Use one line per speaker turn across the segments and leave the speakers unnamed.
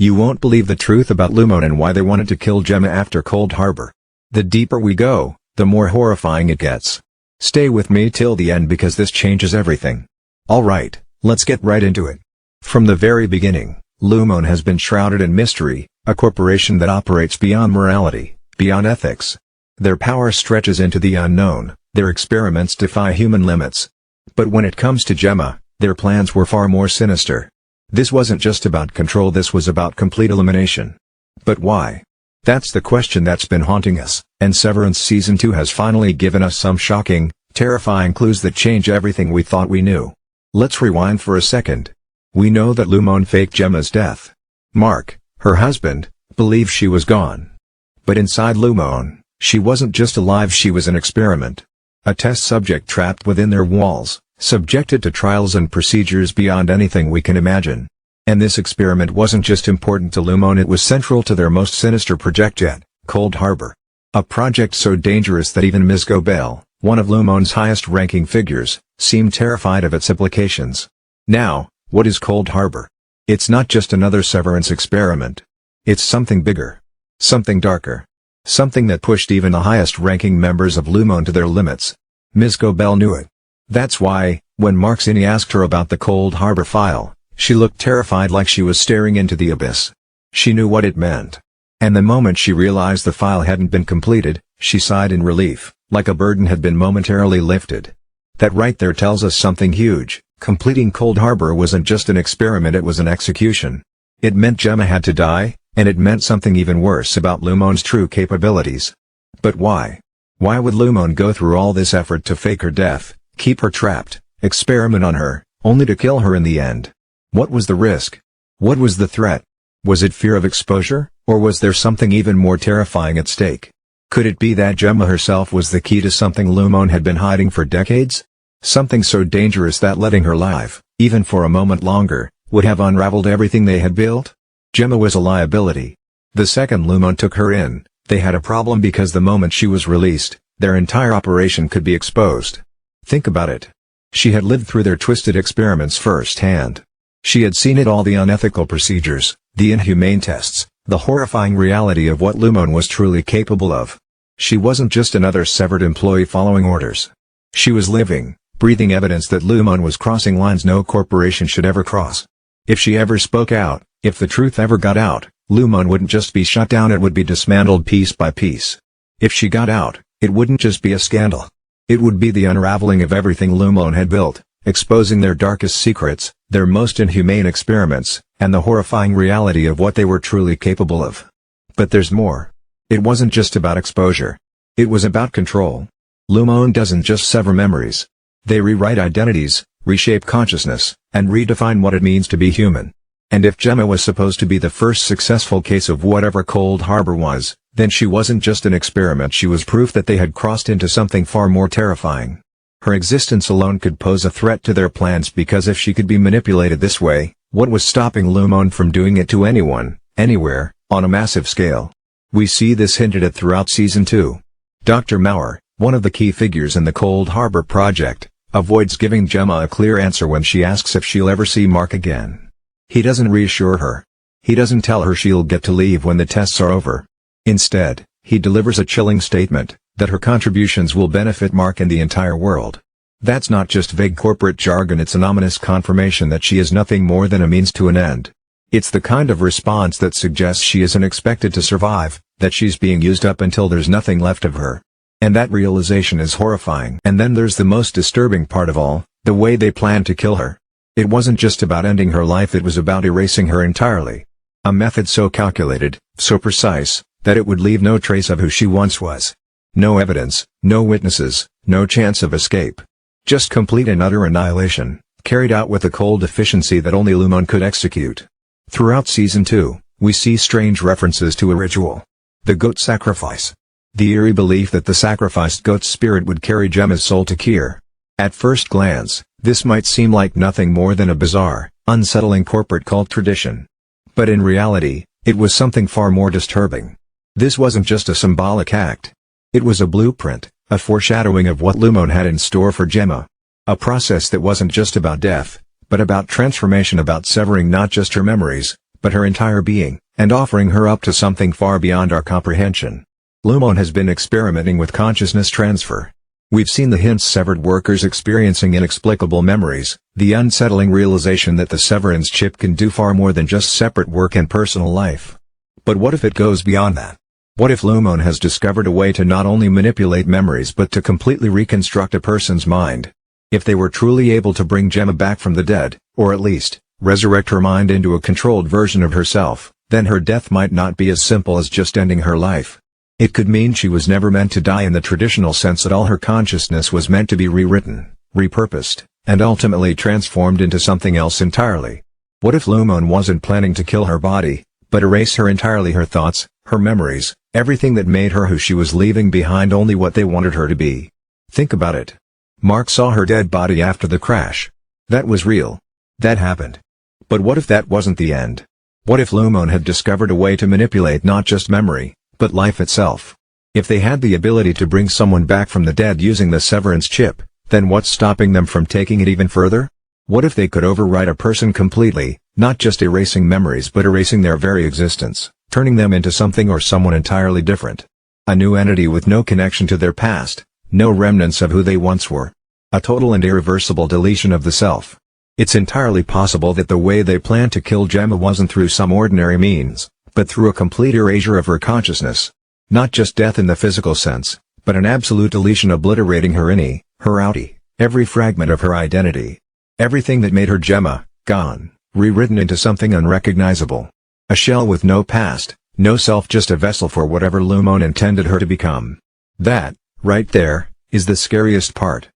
You won't believe the truth about Lumon and why they wanted to kill Gemma after Cold Harbor. The deeper we go, the more horrifying it gets. Stay with me till the end because this changes everything. Alright, let's get right into it. From the very beginning, Lumon has been shrouded in mystery, a corporation that operates beyond morality, beyond ethics. Their power stretches into the unknown, their experiments defy human limits. But when it comes to Gemma, their plans were far more sinister. This wasn't just about control, this was about complete elimination. But why? That's the question that's been haunting us, and Severance Season 2 has finally given us some shocking, terrifying clues that change everything we thought we knew. Let's rewind for a second. We know that Lumon faked Gemma's death. Mark, her husband, believed she was gone. But inside Lumon, she wasn't just alive, she was an experiment. A test subject trapped within their walls, subjected to trials and procedures beyond anything we can imagine. And this experiment wasn't just important to Lumon, it was central to their most sinister project yet, Cold Harbor. A project so dangerous that even Ms. Gobel, one of Lumon's highest-ranking figures, seemed terrified of its implications. Now, what is Cold Harbor? It's not just another Severance experiment. It's something bigger. Something darker. Something that pushed even the highest-ranking members of Lumon to their limits. Ms. Gobel knew it. That's why, when Mark Zinni asked her about the Cold Harbor file, she looked terrified, like she was staring into the abyss. She knew what it meant. And the moment she realized the file hadn't been completed, she sighed in relief, like a burden had been momentarily lifted. That right there tells us something huge. Completing Cold Harbor wasn't just an experiment, it was an execution. It meant Gemma had to die, and it meant something even worse about Lumon's true capabilities. But why? Why would Lumon go through all this effort to fake her death, keep her trapped, experiment on her, only to kill her in the end? What was the risk? What was the threat? Was it fear of exposure, or was there something even more terrifying at stake? Could it be that Gemma herself was the key to something Lumon had been hiding for decades? Something so dangerous that letting her live, even for a moment longer, would have unraveled everything they had built? Gemma was a liability. The second Lumon took her in, they had a problem, because the moment she was released, their entire operation could be exposed. Think about it. She had lived through their twisted experiments firsthand. She had seen it all, the unethical procedures, the inhumane tests, the horrifying reality of what Lumon was truly capable of. She wasn't just another severed employee following orders. She was living, breathing evidence that Lumon was crossing lines no corporation should ever cross. If she ever spoke out, if the truth ever got out, Lumon wouldn't just be shut down, it would be dismantled piece by piece. If she got out, it wouldn't just be a scandal. It would be the unraveling of everything Lumon had built, exposing their darkest secrets, their most inhumane experiments, and the horrifying reality of what they were truly capable of. But there's more. It wasn't just about exposure. It was about control. Lumon doesn't just sever memories. They rewrite identities, reshape consciousness, and redefine what it means to be human. And if Gemma was supposed to be the first successful case of whatever Cold Harbor was, then she wasn't just an experiment, she was proof that they had crossed into something far more terrifying. Her existence alone could pose a threat to their plans, because if she could be manipulated this way, what was stopping Lumon from doing it to anyone, anywhere, on a massive scale? We see this hinted at throughout Season 2. Dr. Maurer, one of the key figures in the Cold Harbor project, avoids giving Gemma a clear answer when she asks if she'll ever see Mark again. He doesn't reassure her. He doesn't tell her she'll get to leave when the tests are over. Instead, he delivers a chilling statement, that her contributions will benefit Mark and the entire world. That's not just vague corporate jargon, it's an ominous confirmation that she is nothing more than a means to an end. It's the kind of response that suggests she isn't expected to survive, that she's being used up until there's nothing left of her. And that realization is horrifying. And then there's the most disturbing part of all, the way they planned to kill her. It wasn't just about ending her life, it was about erasing her entirely. A method so calculated, so precise, that it would leave no trace of who she once was. No evidence, no witnesses, no chance of escape. Just complete and utter annihilation, carried out with a cold efficiency that only Lumon could execute. Throughout Season 2, we see strange references to a ritual. The goat sacrifice. The eerie belief that the sacrificed goat's spirit would carry Gemma's soul to Kier. At first glance, this might seem like nothing more than a bizarre, unsettling corporate cult tradition. But in reality, it was something far more disturbing. This wasn't just a symbolic act. It was a blueprint, a foreshadowing of what Lumon had in store for Gemma. A process that wasn't just about death, but about transformation, about severing not just her memories, but her entire being, and offering her up to something far beyond our comprehension. Lumon has been experimenting with consciousness transfer. We've seen the hints severed workers experiencing inexplicable memories, the unsettling realization that the Severance chip can do far more than just separate work and personal life. But what if it goes beyond that? What if Lumon has discovered a way to not only manipulate memories but to completely reconstruct a person's mind? If they were truly able to bring Gemma back from the dead, or at least, resurrect her mind into a controlled version of herself, then her death might not be as simple as just ending her life. It could mean she was never meant to die in the traditional sense at all. Her consciousness was meant to be rewritten, repurposed, and ultimately transformed into something else entirely. What if Lumon wasn't planning to kill her body, but erase her entirely, her thoughts, her memories, everything that made her who she was, leaving behind only what they wanted her to be? Think about it. Mark saw her dead body after the crash. That was real. That happened. But what if that wasn't the end? What if Lumon had discovered a way to manipulate not just memory, but life itself? If they had the ability to bring someone back from the dead using the Severance chip, then what's stopping them from taking it even further? What if they could overwrite a person completely, not just erasing memories but erasing their very existence, turning them into something or someone entirely different? A new entity with no connection to their past, no remnants of who they once were. A total and irreversible deletion of the self. It's entirely possible that the way they planned to kill Gemma wasn't through some ordinary means, but through a complete erasure of her consciousness. Not just death in the physical sense, but an absolute deletion, obliterating her innie, her outie, every fragment of her identity. Everything that made her Gemma, gone, rewritten into something unrecognizable. A shell with no past, no self, just a vessel for whatever Lumon intended her to become. That, right there, is the scariest part.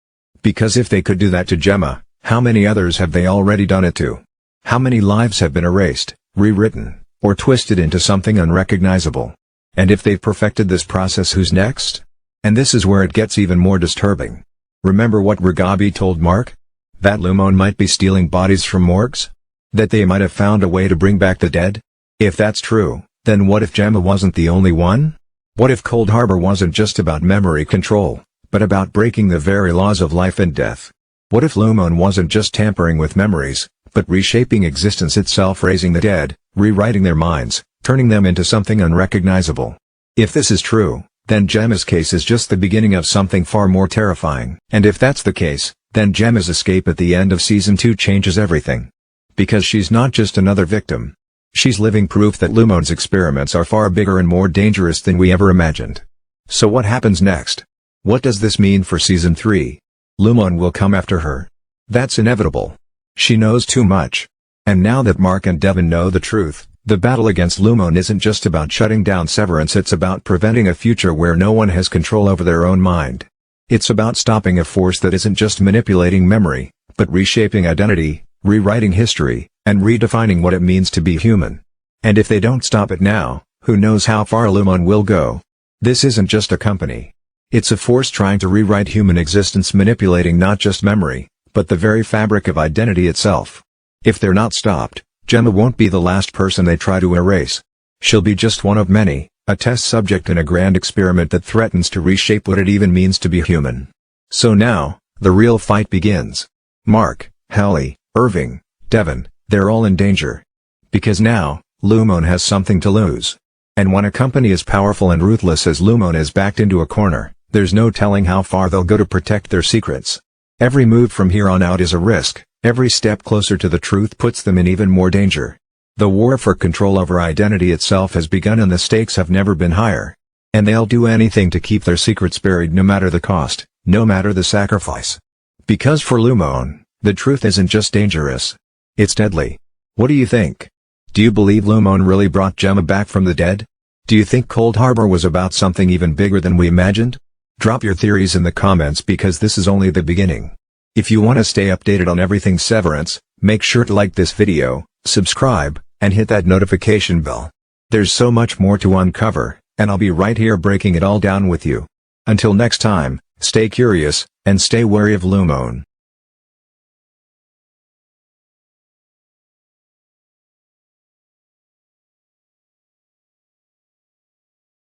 Because if they could do that to Gemma, how many others have they already done it to? How many lives have been erased, rewritten, or twisted into something unrecognizable? And if they've perfected this process, who's next? And this is where it gets even more disturbing. Remember what Ragabi told Mark? That Lumon might be stealing bodies from morgues? That they might have found a way to bring back the dead? If that's true, then what if Gemma wasn't the only one? What if Cold Harbor wasn't just about memory control, but about breaking the very laws of life and death? What if Lumon wasn't just tampering with memories, but reshaping existence itself, raising the dead, rewriting their minds, turning them into something unrecognizable? If this is true, then Gemma's case is just the beginning of something far more terrifying. And if that's the case, then Gemma's escape at the end of Season 2 changes everything. Because she's not just another victim. She's living proof that Lumon's experiments are far bigger and more dangerous than we ever imagined. So what happens next? What does this mean for Season 3? Lumon will come after her. That's inevitable. She knows too much. And now that Mark and Devon know the truth, the battle against Lumon isn't just about shutting down Severance, it's about preventing a future where no one has control over their own mind. It's about stopping a force that isn't just manipulating memory, but reshaping identity, rewriting history, and redefining what it means to be human. And if they don't stop it now, who knows how far Lumon will go? This isn't just a company. It's a force trying to rewrite human existence, manipulating not just memory, but the very fabric of identity itself. If they're not stopped, Gemma won't be the last person they try to erase. She'll be just one of many, a test subject in a grand experiment that threatens to reshape what it even means to be human. So now, the real fight begins. Mark, Hallie, Irving, Devon, they're all in danger. Because now, Lumon has something to lose. And when a company as powerful and ruthless as Lumon is backed into a corner, there's no telling how far they'll go to protect their secrets. Every move from here on out is a risk, every step closer to the truth puts them in even more danger. The war for control over identity itself has begun, and the stakes have never been higher. And they'll do anything to keep their secrets buried, no matter the cost, no matter the sacrifice. Because for Lumon, the truth isn't just dangerous. It's deadly. What do you think? Do you believe Lumon really brought Gemma back from the dead? Do you think Cold Harbor was about something even bigger than we imagined? Drop your theories in the comments, because this is only the beginning. If you want to stay updated on everything Severance, make sure to like this video, subscribe, and hit that notification bell. There's so much more to uncover, and I'll be right here breaking it all down with you. Until next time, stay curious, and stay wary of Lumon.